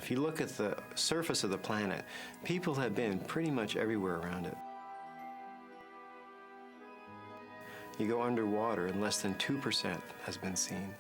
If you look at the surface of the planet, people have been pretty much everywhere around it. You go underwater and less than 2% has been seen.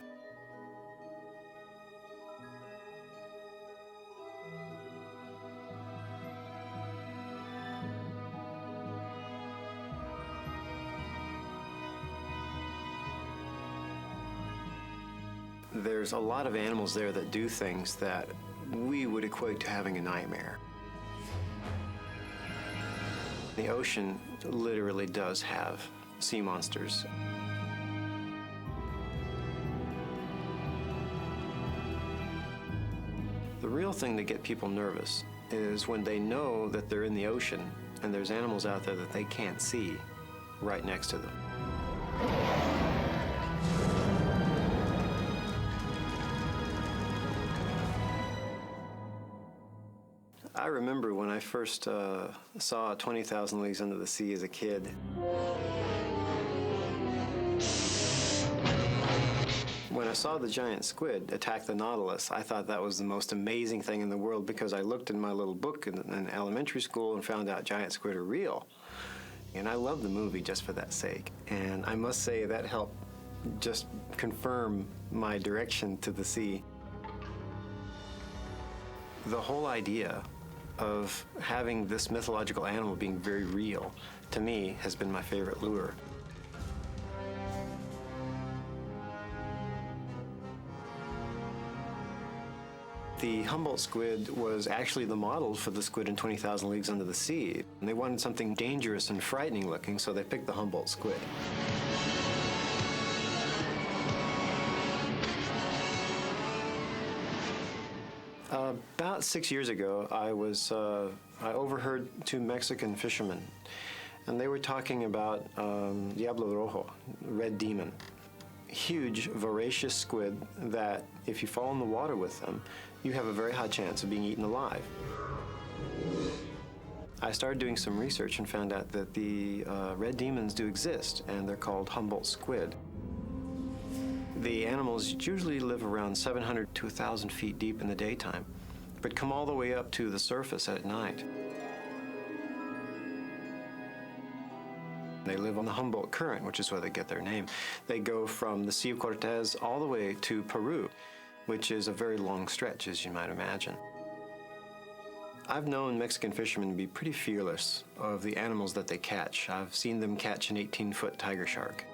There's a lot of animals there that do things that we would equate to having a nightmare. The ocean literally does have sea monsters. The real thing that gets people nervous is when they know that they're in the ocean and there's animals out there that they can't see right next to them. I remember when I first saw 20,000 Leagues Under the Sea as a kid. When I saw the giant squid attack the Nautilus, I thought that was the most amazing thing in the world because I looked in my little book in elementary school and found out giant squid are real. And I loved the movie just for that sake. And I must say that helped just confirm my direction to the sea. The whole idea of having this mythological animal being very real, to me, has been my favorite lure. The Humboldt squid was actually the model for the squid in 20,000 Leagues Under the Sea. And they wanted something dangerous and frightening looking, so they picked the Humboldt squid. About 6 years ago, I overheard two Mexican fishermen, and they were talking about Diablo Rojo, red demon. Huge, voracious squid that, if you fall in the water with them, you have a very high chance of being eaten alive. I started doing some research and found out that the red demons do exist, and they're called Humboldt squid. The animals usually live around 700 to 1,000 feet deep in the daytime, but come all the way up to the surface at night. They live on the Humboldt Current, which is where they get their name. They go from the Sea of Cortez all the way to Peru, which is a very long stretch, as you might imagine. I've known Mexican fishermen to be pretty fearless of the animals that they catch. I've seen them catch an 18-foot tiger shark.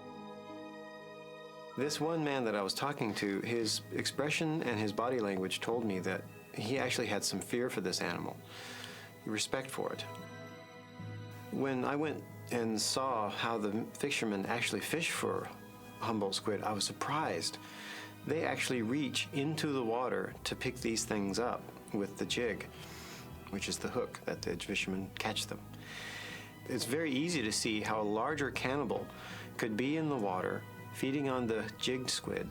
This one man that I was talking to, his expression and his body language told me that he actually had some fear for this animal, respect for it. When I went and saw how the fishermen actually fish for Humboldt squid, I was surprised. They actually reach into the water to pick these things up with the jig, which is the hook that the fishermen catch them. It's very easy to see how a larger cannibal could be in the water feeding on the jigged squid.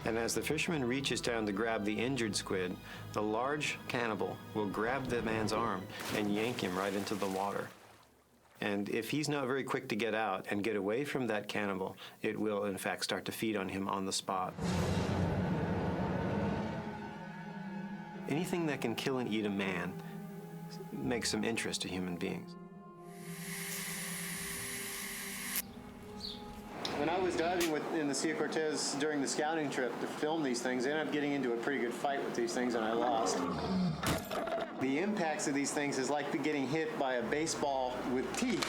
And as the fisherman reaches down to grab the injured squid, the large cannibal will grab the man's arm and yank him right into the water. And if he's not very quick to get out and get away from that cannibal, it will, in fact, start to feed on him on the spot. Anything that can kill and eat a man makes some interest to human beings. When I was diving in the Sea of Cortez during the scouting trip to film these things, I ended up getting into a pretty good fight with these things, and I lost. The impacts of these things is like getting hit by a baseball with teeth.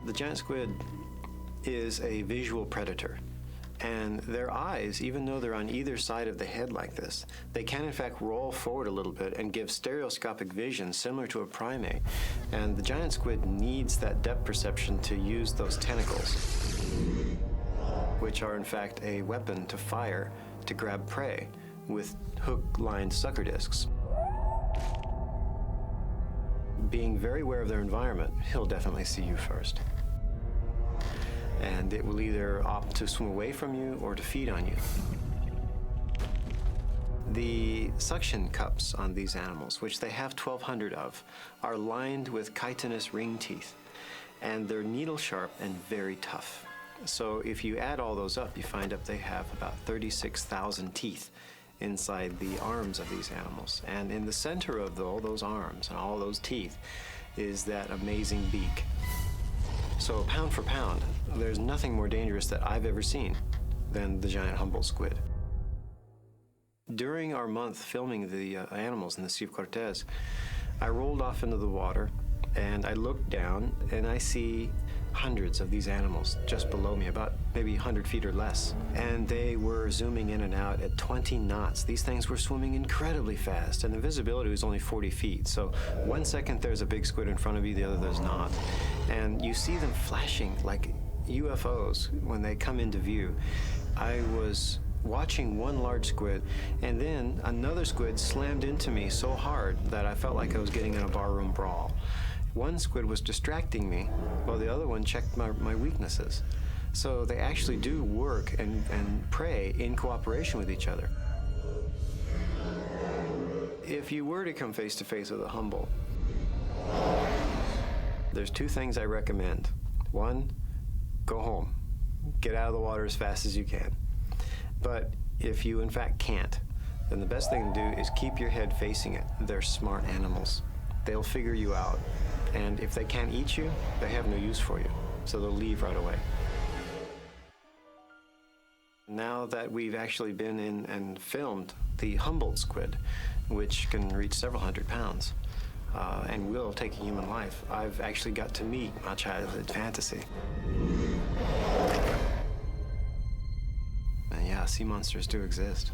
The giant squid is a visual predator, and their eyes, even though they're on either side of the head like this, they can in fact roll forward a little bit and give stereoscopic vision similar to a primate. And the giant squid needs that depth perception to use those tentacles, which are in fact a weapon to fire to grab prey with hook-lined sucker discs. Being very aware of their environment, he'll definitely see you first. And it will either opt to swim away from you or to feed on you. The suction cups on these animals, which they have 1,200 of, are lined with chitinous ring teeth, and they're needle sharp and very tough. So if you add all those up, you find up they have about 36,000 teeth inside the arms of these animals. And in the center of all those arms and all those teeth is that amazing beak. So pound for pound, there's nothing more dangerous that I've ever seen than the giant Humboldt squid. During our month filming the animals in the Sea of Cortez, I rolled off into the water and I looked down and I see hundreds of these animals just below me, about maybe 100 feet or less. And they were zooming in and out at 20 knots. These things were swimming incredibly fast, and the visibility was only 40 feet. So 1 second there's a big squid in front of you, the other there's not. And you see them flashing like UFOs when they come into view. I was watching one large squid, and then another squid slammed into me so hard that I felt like I was getting in a barroom brawl. One squid was distracting me, while the other one checked my weaknesses. So they actually do work and prey in cooperation with each other. If you were to come face to face with a Humboldt, there's two things I recommend. One, go home. Get out of the water as fast as you can. But if you in fact can't, then the best thing to do is keep your head facing it. They're smart animals. They'll figure you out. And if they can't eat you, they have no use for you. So they'll leave right away. Now that we've actually been in and filmed the Humboldt squid, which can reach several hundred pounds, and will take a human life, I've actually got to meet my childhood fantasy. And yeah, sea monsters do exist.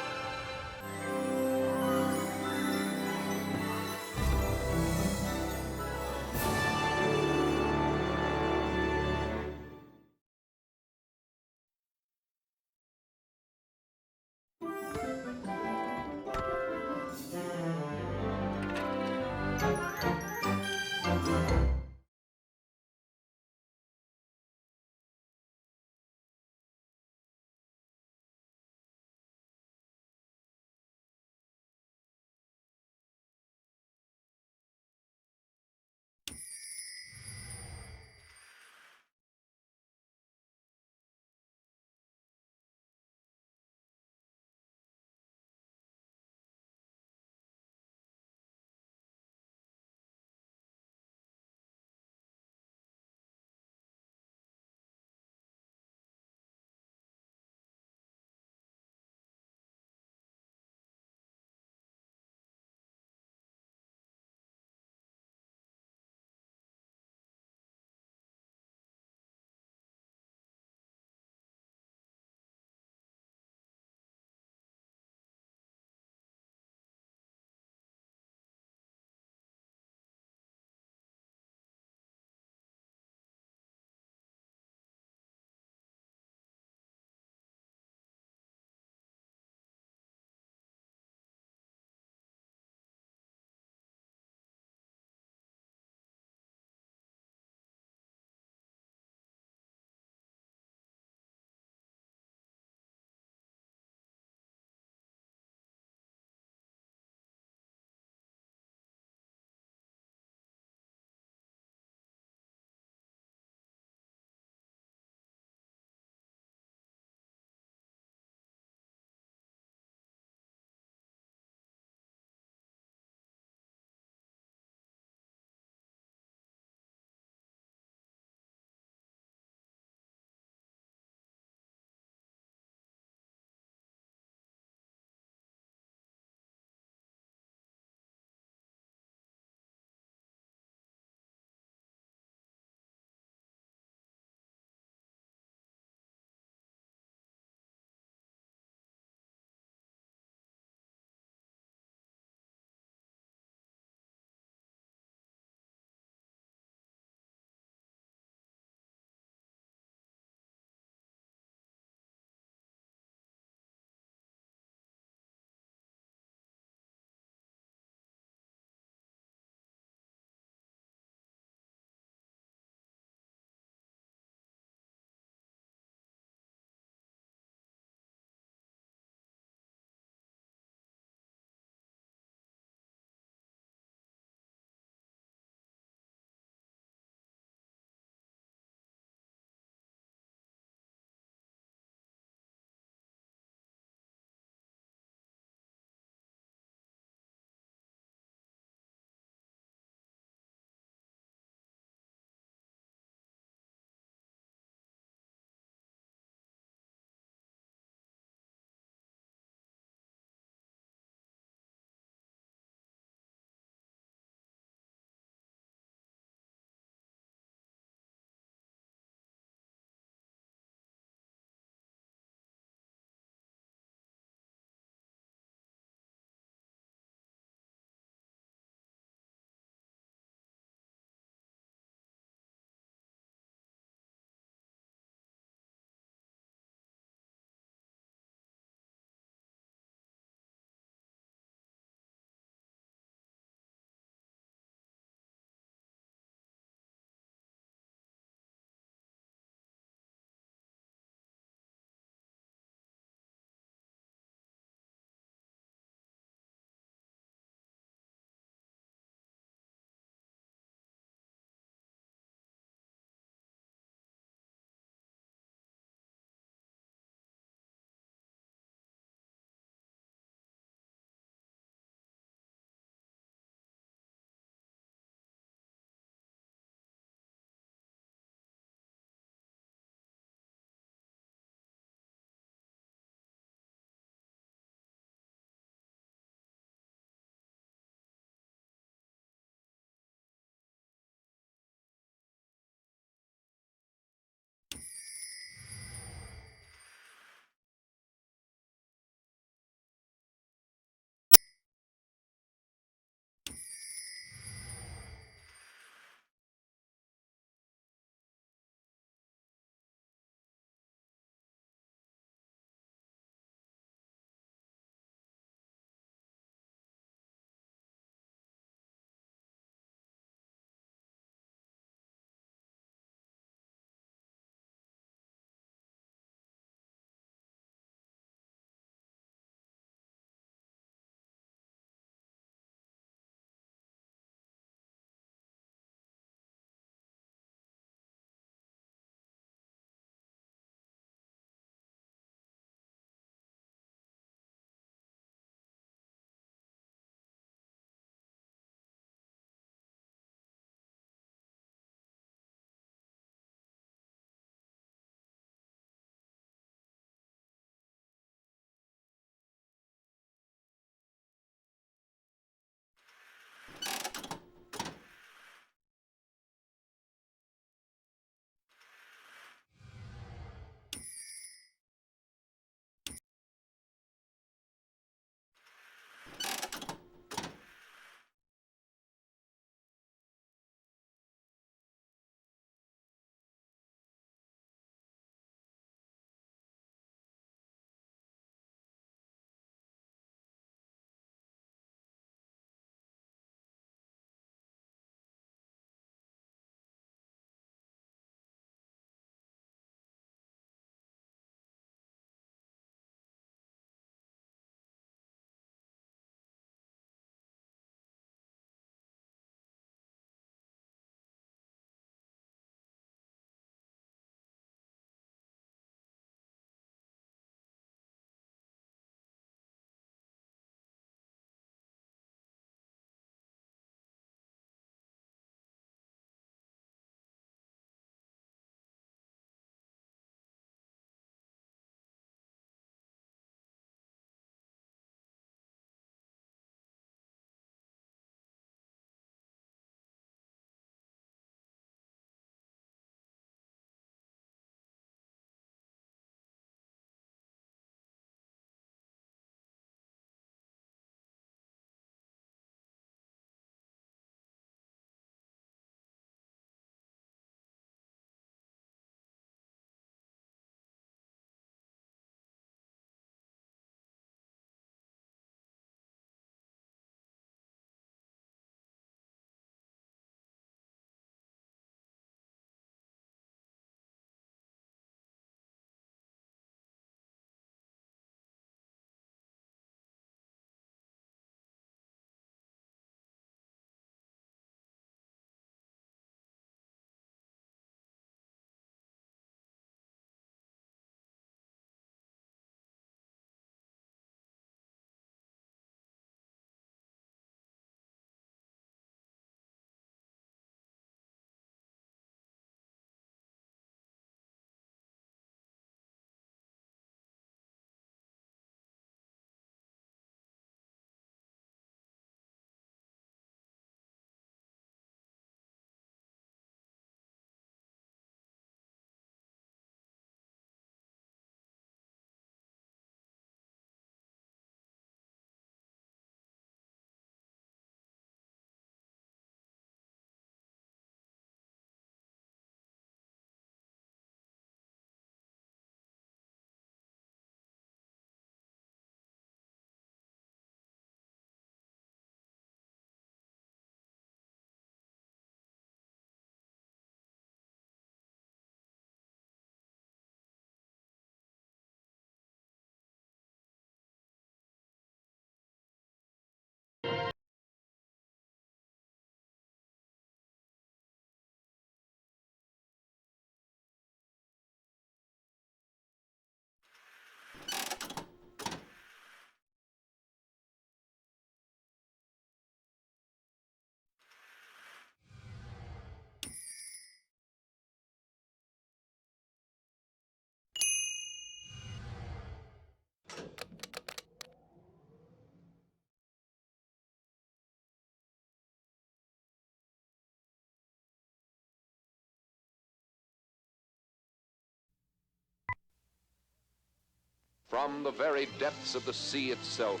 From the very depths of the sea itself,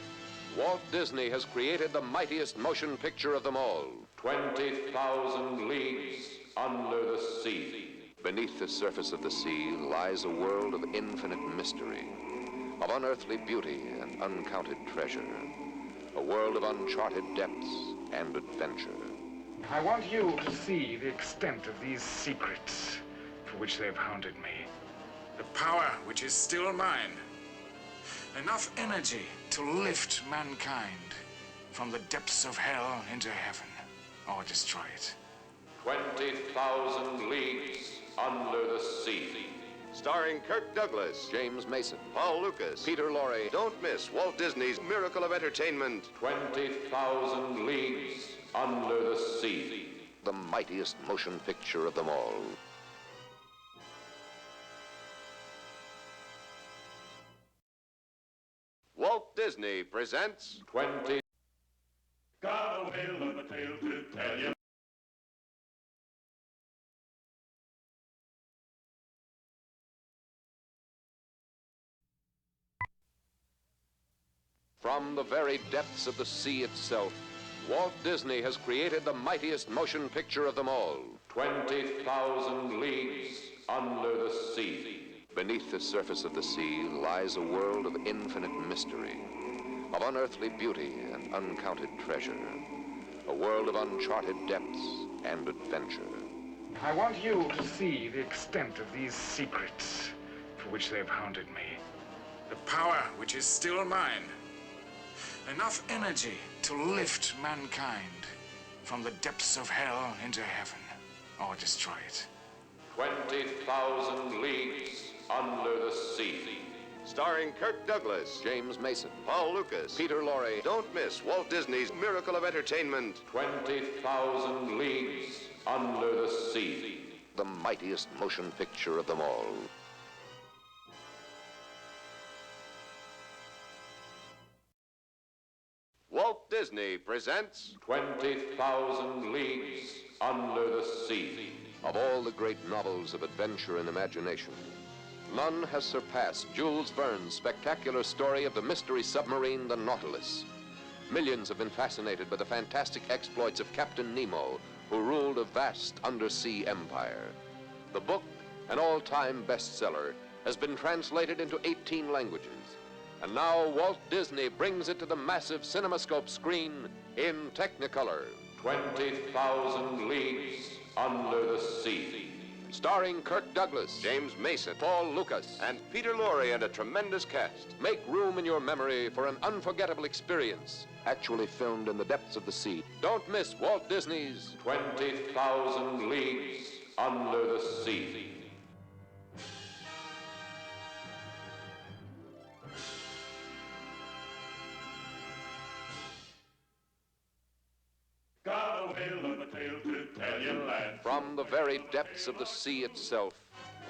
Walt Disney has created the mightiest motion picture of them all, 20,000 Leagues Under the Sea. Beneath the surface of the sea lies a world of infinite mystery, of unearthly beauty and uncounted treasure, a world of uncharted depths and adventure. I want you to see the extent of these secrets for which they've hounded me. The power which is still mine. Enough energy to lift mankind from the depths of hell into heaven, or destroy it. 20,000 Leagues Under the Sea. Starring Kirk Douglas, James Mason, Paul Lucas, Peter Lorre. Don't miss Walt Disney's miracle of entertainment. 20,000 Leagues Under the Sea. The mightiest motion picture of them all. Walt Disney presents 20. Got a whale of a tale to tell you. From the very depths of the sea itself, Walt Disney has created the mightiest motion picture of them all, 20,000 Leagues Under the Sea. Beneath the surface of the sea lies a world of infinite mystery, of unearthly beauty and uncounted treasure, a world of uncharted depths and adventure. I want you to see the extent of these secrets for which they've hounded me. The power which is still mine. Enough energy to lift mankind from the depths of hell into heaven, or destroy it. 20,000 Leagues Under the Sea. Starring Kirk Douglas, James Mason, Paul Lucas, Peter Lorre. Don't miss Walt Disney's miracle of entertainment. 20,000 Leagues Under the Sea. The mightiest motion picture of them all. Walt Disney presents 20,000 Leagues Under the Sea. Of all the great novels of adventure and imagination, none has surpassed Jules Verne's spectacular story of the mystery submarine, the Nautilus. Millions have been fascinated by the fantastic exploits of Captain Nemo, who ruled a vast undersea empire. The book, an all-time bestseller, has been translated into 18 languages. And now Walt Disney brings it to the massive CinemaScope screen in Technicolor. 20,000 Leagues Under the Sea. Starring Kirk Douglas, James Mason, Paul Lucas, and Peter Lorre, and a tremendous cast. Make room in your memory for an unforgettable experience, actually filmed in the depths of the sea. Don't miss Walt Disney's 20,000 Leagues Under the Sea. Got a whale of a tale to tell you, lad. From the very depths of the sea itself,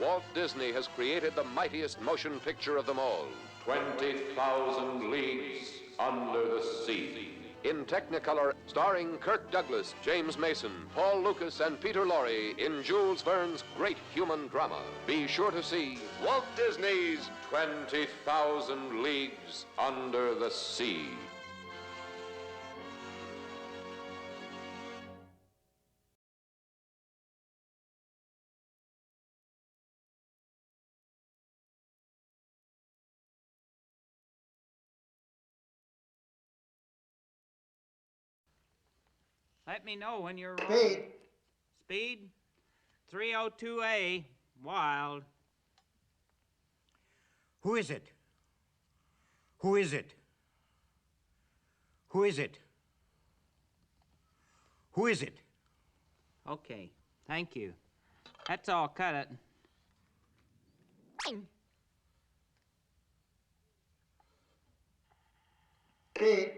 Walt Disney has created the mightiest motion picture of them all, 20,000 Leagues Under the Sea. In Technicolor, starring Kirk Douglas, James Mason, Paul Lucas, and Peter Lorre in Jules Verne's great human drama. Be sure to see Walt Disney's 20,000 Leagues Under the Sea. Let me know when you're Speed. Speed 302A, Wild. Who is it? Who is it? Who is it? Who is it? Okay, thank you. That's all, cut it. Speed.